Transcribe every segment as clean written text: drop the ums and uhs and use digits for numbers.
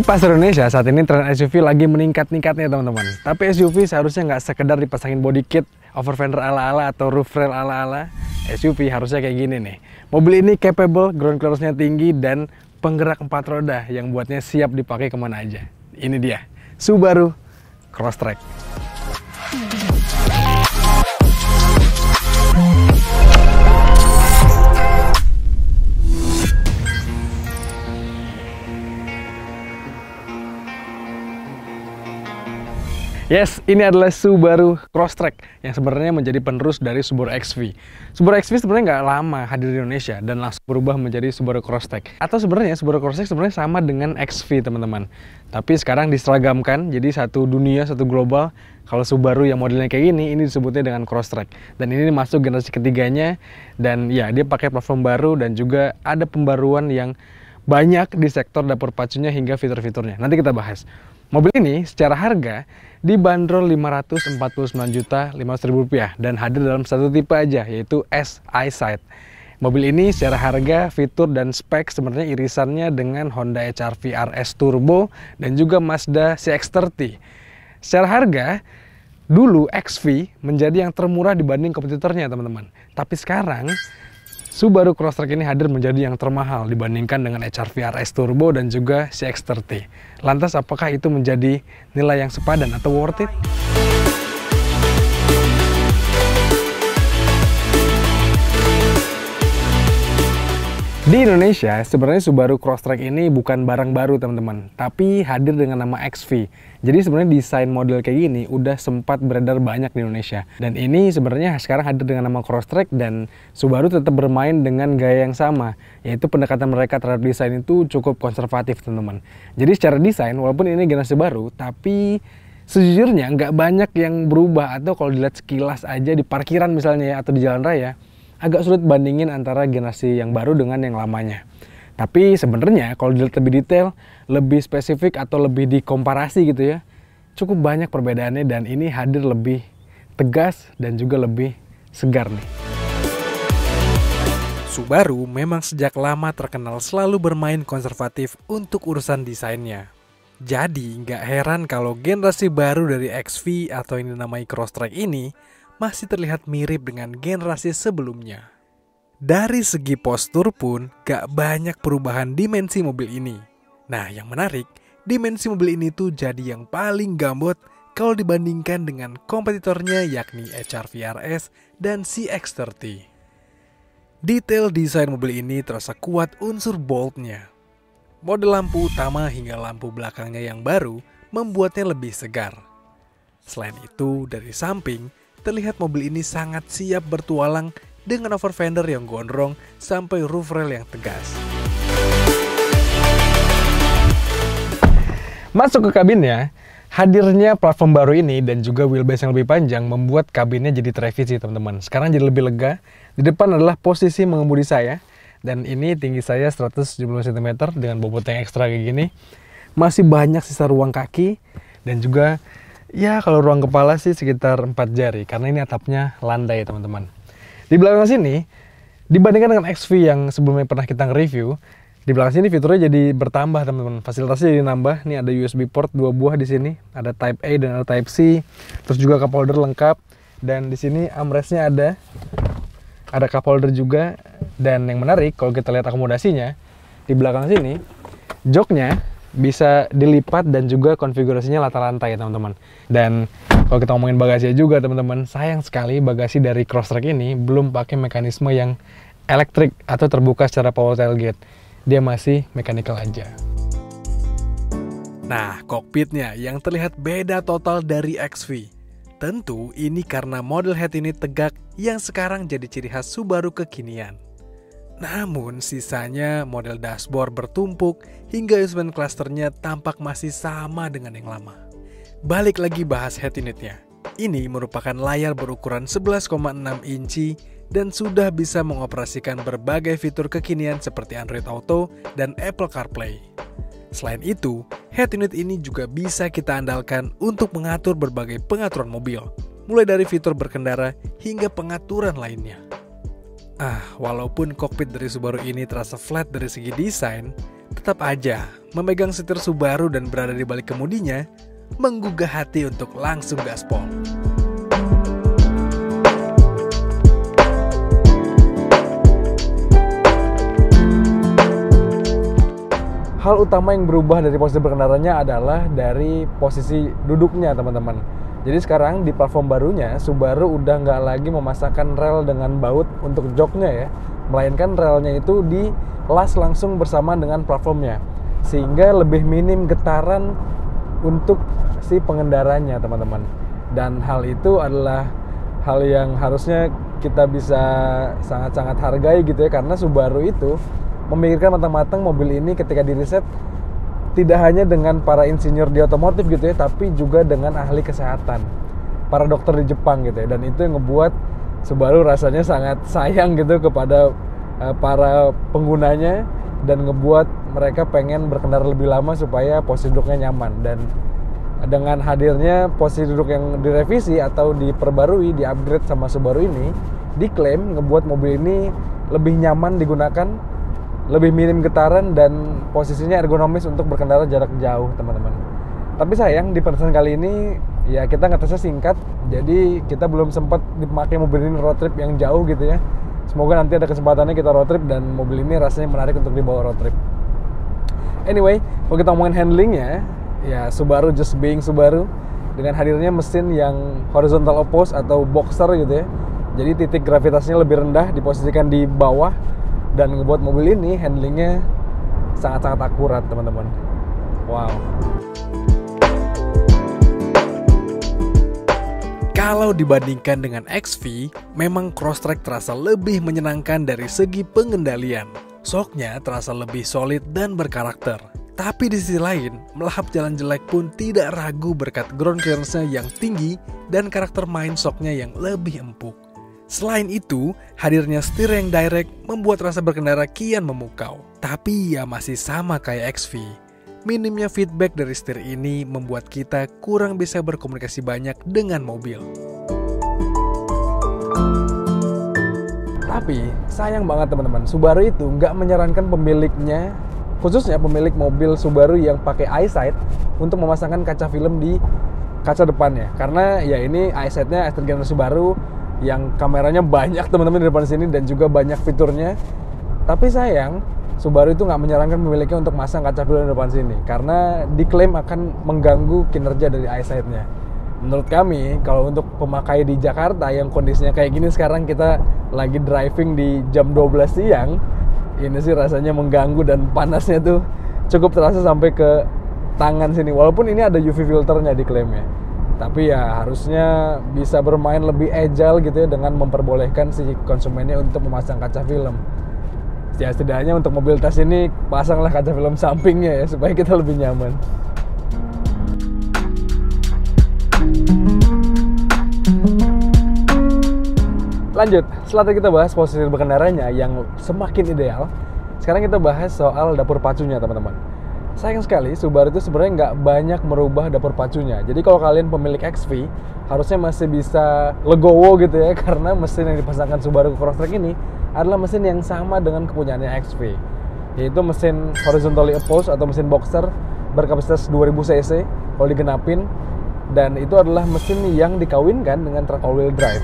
pasar Indonesia saat ini tren SUV lagi meningkat-ningkatnya teman-teman. Tapi SUV seharusnya nggak sekedar dipasangin body kit, overfender ala-ala atau roof rail ala-ala. SUV harusnya kayak gini nih. Mobil ini capable, ground clearance-nya tinggi, dan penggerak 4 roda yang buatnya siap dipakai kemana aja. Ini dia, Subaru Crosstrek. Yes, ini adalah Subaru Crosstrek yang sebenarnya menjadi penerus dari Subaru XV. Subaru XV sebenarnya nggak lama hadir di Indonesia dan langsung berubah menjadi Subaru Crosstrek. Atau sebenarnya Subaru Crosstrek sebenarnya sama dengan XV teman-teman. Tapi sekarang diseragamkan jadi satu dunia, satu global. Kalau Subaru yang modelnya kayak ini disebutnya dengan Crosstrek. Dan ini masuk generasi ketiganya dan ya dia pakai platform baru dan juga ada pembaruan yang banyak di sektor dapur pacunya hingga fitur-fiturnya. Nanti kita bahas. Mobil ini secara harga dibanderol Rp549.500.000 dan hadir dalam satu tipe aja, yaitu S I-Side. Mobil ini secara harga, fitur, dan spek sebenarnya irisannya dengan Honda HR-V RS Turbo dan juga Mazda CX-30. Secara harga, dulu XV menjadi yang termurah dibanding kompetitornya teman-teman. Tapi sekarang Subaru Crosstrek ini hadir menjadi yang termahal dibandingkan dengan HR-V RS Turbo dan juga CX-30. Lantas apakah itu menjadi nilai yang sepadan atau worth it? Di Indonesia, sebenarnya Subaru Crosstrek ini bukan barang baru teman-teman, tapi hadir dengan nama XV. Jadi sebenarnya desain model kayak gini udah sempat beredar banyak di Indonesia. Dan ini sebenarnya sekarang hadir dengan nama Crosstrek dan Subaru tetap bermain dengan gaya yang sama, yaitu pendekatan mereka terhadap desain itu cukup konservatif teman-teman. Jadi secara desain, walaupun ini generasi baru, tapi sejujurnya nggak banyak yang berubah atau kalau dilihat sekilas aja di parkiran misalnya ya, atau di jalan raya, agak sulit bandingin antara generasi yang baru dengan yang lamanya. Tapi sebenarnya kalau dilihat lebih detail, lebih spesifik atau lebih dikomparasi gitu ya, cukup banyak perbedaannya dan ini hadir lebih tegas dan juga lebih segar nih. Subaru memang sejak lama terkenal selalu bermain konservatif untuk urusan desainnya. Jadi nggak heran kalau generasi baru dari XV atau yang dinamai Crosstrek ini masih terlihat mirip dengan generasi sebelumnya. Dari segi postur pun gak banyak perubahan dimensi mobil ini. Nah yang menarik, dimensi mobil ini tuh jadi yang paling gambot kalau dibandingkan dengan kompetitornya yakni HR-V RS dan CX-30. Detail desain mobil ini terasa kuat unsur boldnya. Model lampu utama hingga lampu belakangnya yang baru membuatnya lebih segar. Selain itu, dari samping, terlihat mobil ini sangat siap bertualang dengan overfender yang gondrong sampai roof rail yang tegas. Masuk ke kabinnya, hadirnya platform baru ini dan juga wheelbase yang lebih panjang membuat kabinnya jadi terrevisi teman-teman. Sekarang jadi lebih lega. Di depan adalah posisi mengemudi saya dan ini tinggi saya 170 cm dengan bobot yang ekstra kayak gini. Masih banyak sisa ruang kaki dan juga ya kalau ruang kepala sih sekitar 4 jari karena ini atapnya landai teman-teman. Di belakang sini dibandingkan dengan XV yang sebelumnya pernah kita nge-review, di belakang sini fiturnya jadi bertambah teman-teman. Fasilitasnya jadi nambah. Nih ada USB port 2 buah di sini, ada Type A dan ada Type C. Terus juga cup holder lengkap dan di sini armrestnya ada cup holder juga dan yang menarik kalau kita lihat akomodasinya di belakang sini joknya bisa dilipat dan juga konfigurasinya latar lantai teman-teman. Dan kalau kita ngomongin bagasi juga teman-teman, sayang sekali bagasi dari Crosstrek ini belum pakai mekanisme yang elektrik atau terbuka secara power tailgate. Dia masih mechanical aja. Nah, kokpitnya yang terlihat beda total dari XV. Tentu ini karena model head ini tegak yang sekarang jadi ciri khas Subaru kekinian. Namun sisanya model dashboard bertumpuk hingga instrument clusternya tampak masih sama dengan yang lama. Balik lagi bahas head unitnya. Ini merupakan layar berukuran 11,6 inci dan sudah bisa mengoperasikan berbagai fitur kekinian seperti Android Auto dan Apple CarPlay. Selain itu, head unit ini juga bisa kita andalkan untuk mengatur berbagai pengaturan mobil, mulai dari fitur berkendara hingga pengaturan lainnya. Walaupun kokpit dari Subaru ini terasa flat dari segi desain, tetap aja, memegang setir Subaru dan berada di balik kemudinya, menggugah hati untuk langsung gaspol. Hal utama yang berubah dari posisi berkendaranya adalah dari posisi duduknya, teman-teman. Jadi sekarang di platform barunya, Subaru udah nggak lagi memasangkan rel dengan baut untuk joknya ya, melainkan relnya itu dilas langsung bersama dengan platformnya, sehingga lebih minim getaran untuk si pengendaranya, teman-teman. Dan hal itu adalah hal yang harusnya kita bisa sangat-sangat hargai gitu ya, karena Subaru itu memikirkan matang-matang mobil ini ketika diriset tidak hanya dengan para insinyur di otomotif gitu ya, tapi juga dengan ahli kesehatan, para dokter di Jepang gitu ya. Dan itu yang ngebuat Subaru rasanya sangat sayang gitu kepada para penggunanya, dan ngebuat mereka pengen berkendara lebih lama supaya posisi duduknya nyaman. Dan dengan hadirnya posisi duduk yang direvisi atau diperbarui, di-upgrade sama Subaru ini, diklaim ngebuat mobil ini lebih nyaman digunakan, lebih minim getaran, dan posisinya ergonomis untuk berkendara jarak jauh, teman-teman. Tapi sayang di pertemuan kali ini ya kita ngetesnya singkat, jadi kita belum sempat dipakai mobil ini road trip yang jauh gitu ya. Semoga nanti ada kesempatannya kita road trip dan mobil ini rasanya menarik untuk dibawa road trip. Anyway, kalau kita ngomongin handlingnya, ya Subaru just being Subaru, dengan hadirnya mesin yang horizontal oppose atau boxer gitu ya. Jadi titik gravitasinya lebih rendah, diposisikan di bawah, dan ngebuat mobil ini handlingnya sangat-sangat akurat, teman-teman. Wow. Kalau dibandingkan dengan XV, memang Crosstrek terasa lebih menyenangkan dari segi pengendalian. Shocknya terasa lebih solid dan berkarakter. Tapi di sisi lain, melahap jalan jelek pun tidak ragu berkat ground clearance-nya yang tinggi dan karakter main shocknya yang lebih empuk. Selain itu, hadirnya setir yang direct membuat rasa berkendara kian memukau. Tapi ya masih sama kayak XV. Minimnya feedback dari setir ini membuat kita kurang bisa berkomunikasi banyak dengan mobil. Tapi sayang banget teman-teman, Subaru itu nggak menyarankan pemiliknya, khususnya pemilik mobil Subaru yang pakai eyesight, untuk memasangkan kaca film di kaca depannya. Karena ya ini eyesight-nya third generation Subaru yang kameranya banyak teman-teman di depan sini dan juga banyak fiturnya. Tapi sayang, Subaru itu nggak menyarankan pemiliknya untuk masang kaca film di depan sini karena diklaim akan mengganggu kinerja dari eyesight-nya. Menurut kami, kalau untuk pemakai di Jakarta yang kondisinya kayak gini sekarang, kita lagi driving di jam 12 siang, ini sih rasanya mengganggu dan panasnya tuh cukup terasa sampai ke tangan sini. Walaupun ini ada UV filternya diklaimnya. Tapi ya harusnya bisa bermain lebih agile gitu ya, dengan memperbolehkan si konsumennya untuk memasang kaca film. Ya setidaknya untuk mobil tes ini pasanglah kaca film sampingnya ya, supaya kita lebih nyaman. Lanjut, setelah kita bahas posisi berkendaranya yang semakin ideal, sekarang kita bahas soal dapur pacunya, teman-teman. Sayang sekali, Subaru itu sebenarnya nggak banyak merubah dapur pacunya. Jadi kalau kalian pemilik XV, harusnya masih bisa legowo gitu ya, karena mesin yang dipasangkan Subaru Crosstrek ini adalah mesin yang sama dengan kepunyaannya XV, yaitu mesin horizontally opposed atau mesin boxer berkapasitas 2000 cc kalau digenapin, dan itu adalah mesin yang dikawinkan dengan truk all-wheel drive.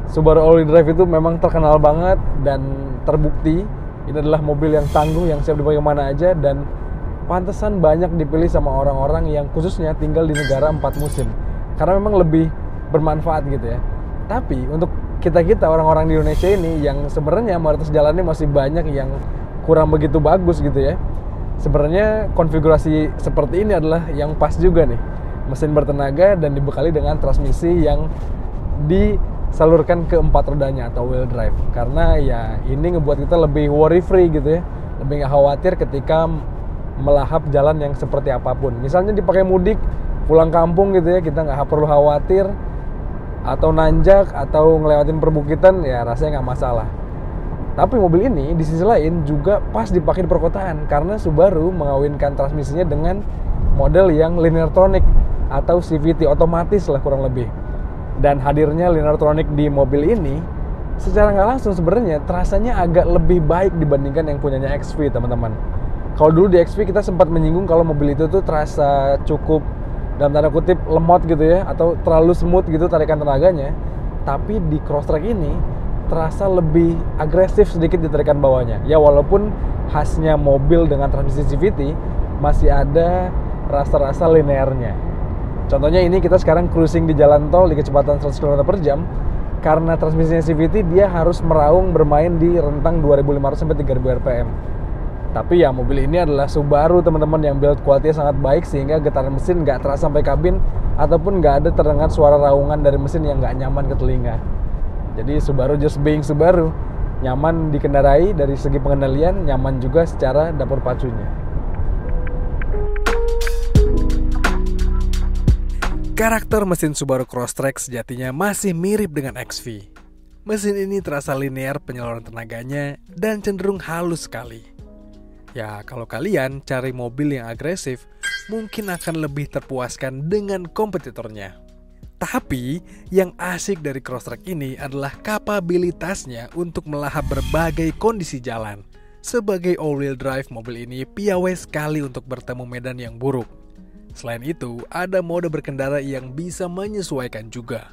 Subaru all-wheel drive itu memang terkenal banget dan terbukti ini adalah mobil yang tangguh, yang siap dipakai kemana aja, dan pantesan banyak dipilih sama orang-orang yang khususnya tinggal di negara 4 musim, karena memang lebih bermanfaat gitu ya. Tapi untuk kita orang-orang di Indonesia ini yang sebenarnya kualitas jalannya masih banyak yang kurang begitu bagus gitu ya, sebenarnya konfigurasi seperti ini adalah yang pas juga nih. Mesin bertenaga dan dibekali dengan transmisi yang disalurkan ke 4 rodanya atau wheel drive, karena ya ini ngebuat kita lebih worry free gitu ya, lebih nggak khawatir ketika melahap jalan yang seperti apapun. Misalnya dipakai mudik, pulang kampung gitu ya, kita nggak perlu khawatir, atau nanjak, atau ngelewatin perbukitan, ya rasanya nggak masalah. Tapi mobil ini di sisi lain juga pas dipakai di perkotaan, karena Subaru mengawinkan transmisinya dengan model yang lineartronic atau CVT, otomatis lah kurang lebih. Dan hadirnya lineartronic di mobil ini secara nggak langsung sebenarnya terasanya agak lebih baik dibandingkan yang punyanya XV, teman-teman. Kalau dulu di XV kita sempat menyinggung kalau mobil itu tuh terasa cukup dalam tanda kutip lemot gitu ya, atau terlalu smooth gitu tarikan tenaganya. Tapi di Crosstrek ini terasa lebih agresif sedikit di tarikan bawahnya. Ya walaupun khasnya mobil dengan transmisi CVT masih ada rasa-rasa linearnya. Contohnya ini kita sekarang cruising di jalan tol di kecepatan 100 km/jam. Karena transmisinya CVT dia harus meraung bermain di rentang 2500 sampai 3000 rpm. Tapi ya mobil ini adalah Subaru teman-teman yang build quality sangat baik sehingga getaran mesin nggak terasa sampai kabin ataupun nggak ada terdengar suara raungan dari mesin yang nggak nyaman ke telinga. Jadi Subaru just being Subaru, nyaman dikendarai dari segi pengendalian, nyaman juga secara dapur pacunya. Karakter mesin Subaru Crosstrek sejatinya masih mirip dengan XV. Mesin ini terasa linear penyaluran tenaganya dan cenderung halus sekali. Ya, kalau kalian cari mobil yang agresif, mungkin akan lebih terpuaskan dengan kompetitornya. Tapi, yang asik dari Crosstrek ini adalah kapabilitasnya untuk melahap berbagai kondisi jalan. Sebagai all-wheel drive, mobil ini piawai sekali untuk bertemu medan yang buruk. Selain itu, ada mode berkendara yang bisa menyesuaikan juga.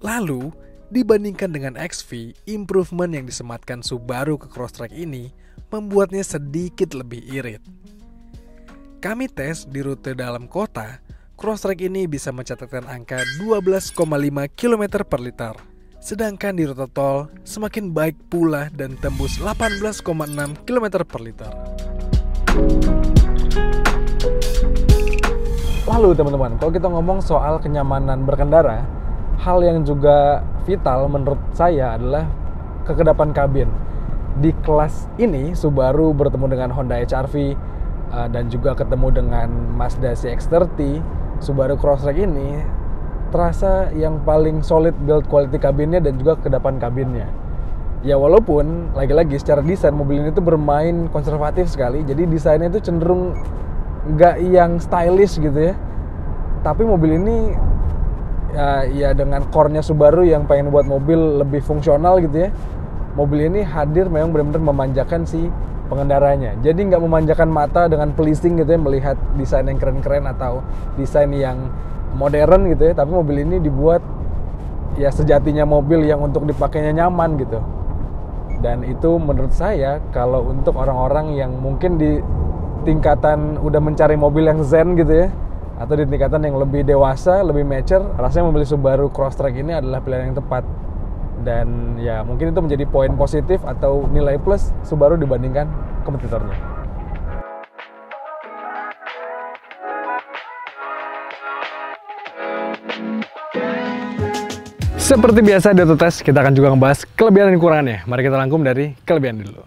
Lalu, dibandingkan dengan XV, improvement yang disematkan Subaru ke Crosstrek ini membuatnya sedikit lebih irit. Kami tes di rute dalam kota, Crosstrek ini bisa mencatatkan angka 12,5 km per liter. Sedangkan di rute tol semakin baik pula dan tembus 18,6 km per liter. Lalu teman-teman, kalau kita ngomong soal kenyamanan berkendara, hal yang juga vital menurut saya adalah kekedapan kabin. Di kelas ini Subaru bertemu dengan Honda HR-V dan juga ketemu dengan Mazda CX-30. Subaru Crosstrek ini terasa yang paling solid build quality kabinnya dan juga kekedapan kabinnya. Ya walaupun lagi-lagi secara desain mobil ini tuh bermain konservatif sekali, jadi desainnya itu cenderung nggak yang stylish gitu ya. Tapi mobil ini ya dengan core-nya Subaru yang pengen buat mobil lebih fungsional gitu ya. Mobil ini hadir memang benar-benar memanjakan si pengendaranya. Jadi nggak memanjakan mata dengan pleasing gitu ya, melihat desain yang keren-keren atau desain yang modern gitu ya. Tapi mobil ini dibuat ya sejatinya mobil yang untuk dipakainya nyaman gitu. Dan itu menurut saya kalau untuk orang-orang yang mungkin di tingkatan udah mencari mobil yang zen gitu ya, atau di tingkatan yang lebih dewasa, lebih mature, rasanya mobil Subaru Crosstrek ini adalah pilihan yang tepat. Dan ya mungkin itu menjadi poin positif atau nilai plus Subaru dibandingkan kompetitornya. Seperti biasa di Autotest, kita akan juga ngebahas kelebihan dan kekurangannya. Mari kita rangkum dari kelebihan dulu.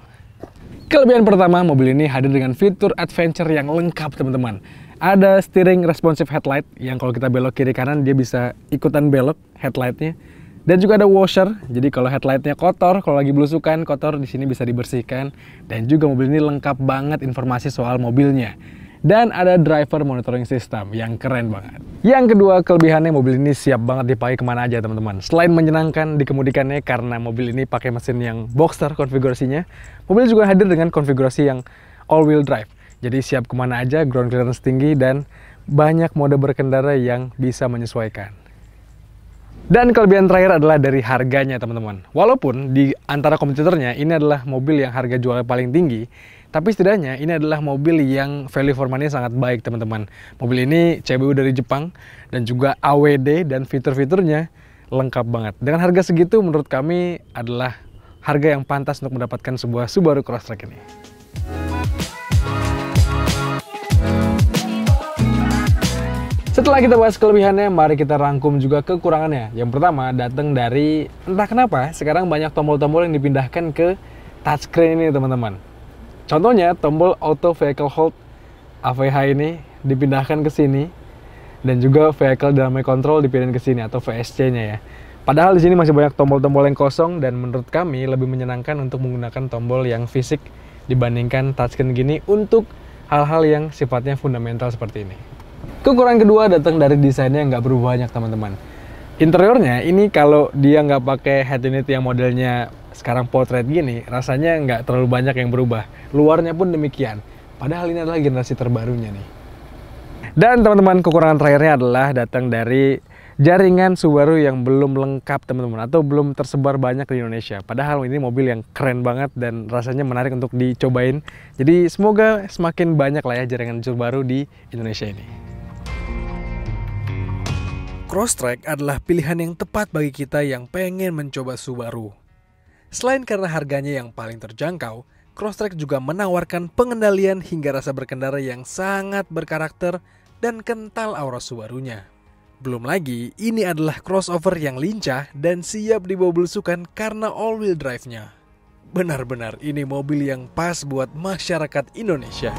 Kelebihan pertama, mobil ini hadir dengan fitur adventure yang lengkap teman-teman. Ada steering responsive headlight yang kalau kita belok kiri kanan dia bisa ikutan belok headlightnya. Dan juga ada washer, jadi kalau headlightnya kotor, kalau lagi belusukan kotor, di sini bisa dibersihkan. Dan juga mobil ini lengkap banget informasi soal mobilnya. Dan ada driver monitoring system yang keren banget. Yang kedua kelebihannya, mobil ini siap banget dipakai kemana aja teman-teman. Selain menyenangkan dikemudikannya karena mobil ini pakai mesin yang Boxster konfigurasinya, mobil juga hadir dengan konfigurasi yang all-wheel drive. Jadi siap kemana aja, ground clearance tinggi, dan banyak mode berkendara yang bisa menyesuaikan. Dan kelebihan terakhir adalah dari harganya teman-teman. Walaupun di antara kompetitornya ini adalah mobil yang harga jualnya paling tinggi, tapi setidaknya ini adalah mobil yang value for money sangat baik teman-teman. Mobil ini CBU dari Jepang dan juga AWD dan fitur-fiturnya lengkap banget. Dengan harga segitu menurut kami adalah harga yang pantas untuk mendapatkan sebuah Subaru Crosstrek ini. Setelah kita bahas kelebihannya, mari kita rangkum juga kekurangannya. Yang pertama datang dari, entah kenapa, sekarang banyak tombol-tombol yang dipindahkan ke touchscreen ini teman-teman. Contohnya, tombol Auto Vehicle Hold AVH ini dipindahkan ke sini. Dan juga Vehicle Dynamic Control dipindahin ke sini, atau VSC-nya ya. Padahal di sini masih banyak tombol-tombol yang kosong, dan menurut kami lebih menyenangkan untuk menggunakan tombol yang fisik dibandingkan touchscreen gini untuk hal-hal yang sifatnya fundamental seperti ini. Kekurangan kedua datang dari desainnya yang nggak berubah banyak teman-teman. Interiornya ini kalau dia nggak pakai head unit yang modelnya sekarang portrait gini, rasanya nggak terlalu banyak yang berubah. Luarnya pun demikian. Padahal ini adalah generasi terbarunya nih. Dan teman-teman, kekurangan terakhirnya adalah datang dari jaringan Subaru yang belum lengkap teman-teman, atau belum tersebar banyak di Indonesia. Padahal ini mobil yang keren banget dan rasanya menarik untuk dicobain. Jadi semoga semakin banyak lah ya jaringan Subaru di Indonesia ini. Crosstrek adalah pilihan yang tepat bagi kita yang pengen mencoba Subaru. Selain karena harganya yang paling terjangkau, Crosstrek juga menawarkan pengendalian hingga rasa berkendara yang sangat berkarakter dan kental aura Subarunya. Belum lagi, ini adalah crossover yang lincah dan siap dibawa belusukan karena all-wheel drive-nya. Benar-benar ini mobil yang pas buat masyarakat Indonesia.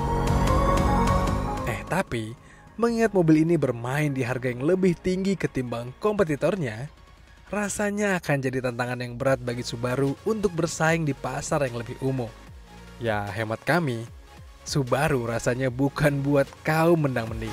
Tapi, mengingat mobil ini bermain di harga yang lebih tinggi ketimbang kompetitornya, rasanya akan jadi tantangan yang berat bagi Subaru untuk bersaing di pasar yang lebih umum. Ya, hemat kami, Subaru rasanya bukan buat kaum mendang-mending.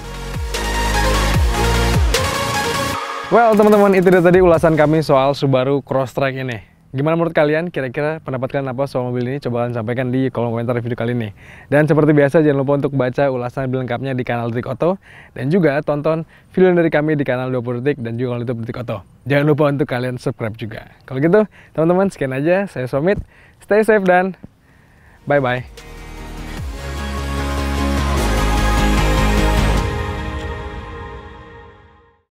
Well, teman-teman, itu dia tadi ulasan kami soal Subaru Crosstrek ini. Gimana menurut kalian? Kira-kira pendapat kalian apa soal mobil ini? Coba kalian sampaikan di kolom komentar video kali ini. Dan seperti biasa, jangan lupa untuk baca ulasan lebih lengkapnya di kanal Detik Auto. Dan juga tonton video dari kami di kanal 20 Detik dan juga YouTube Detik Auto. Jangan lupa untuk kalian subscribe juga. Kalau gitu, teman-teman, sekian aja. Saya Somit. Stay safe dan bye-bye.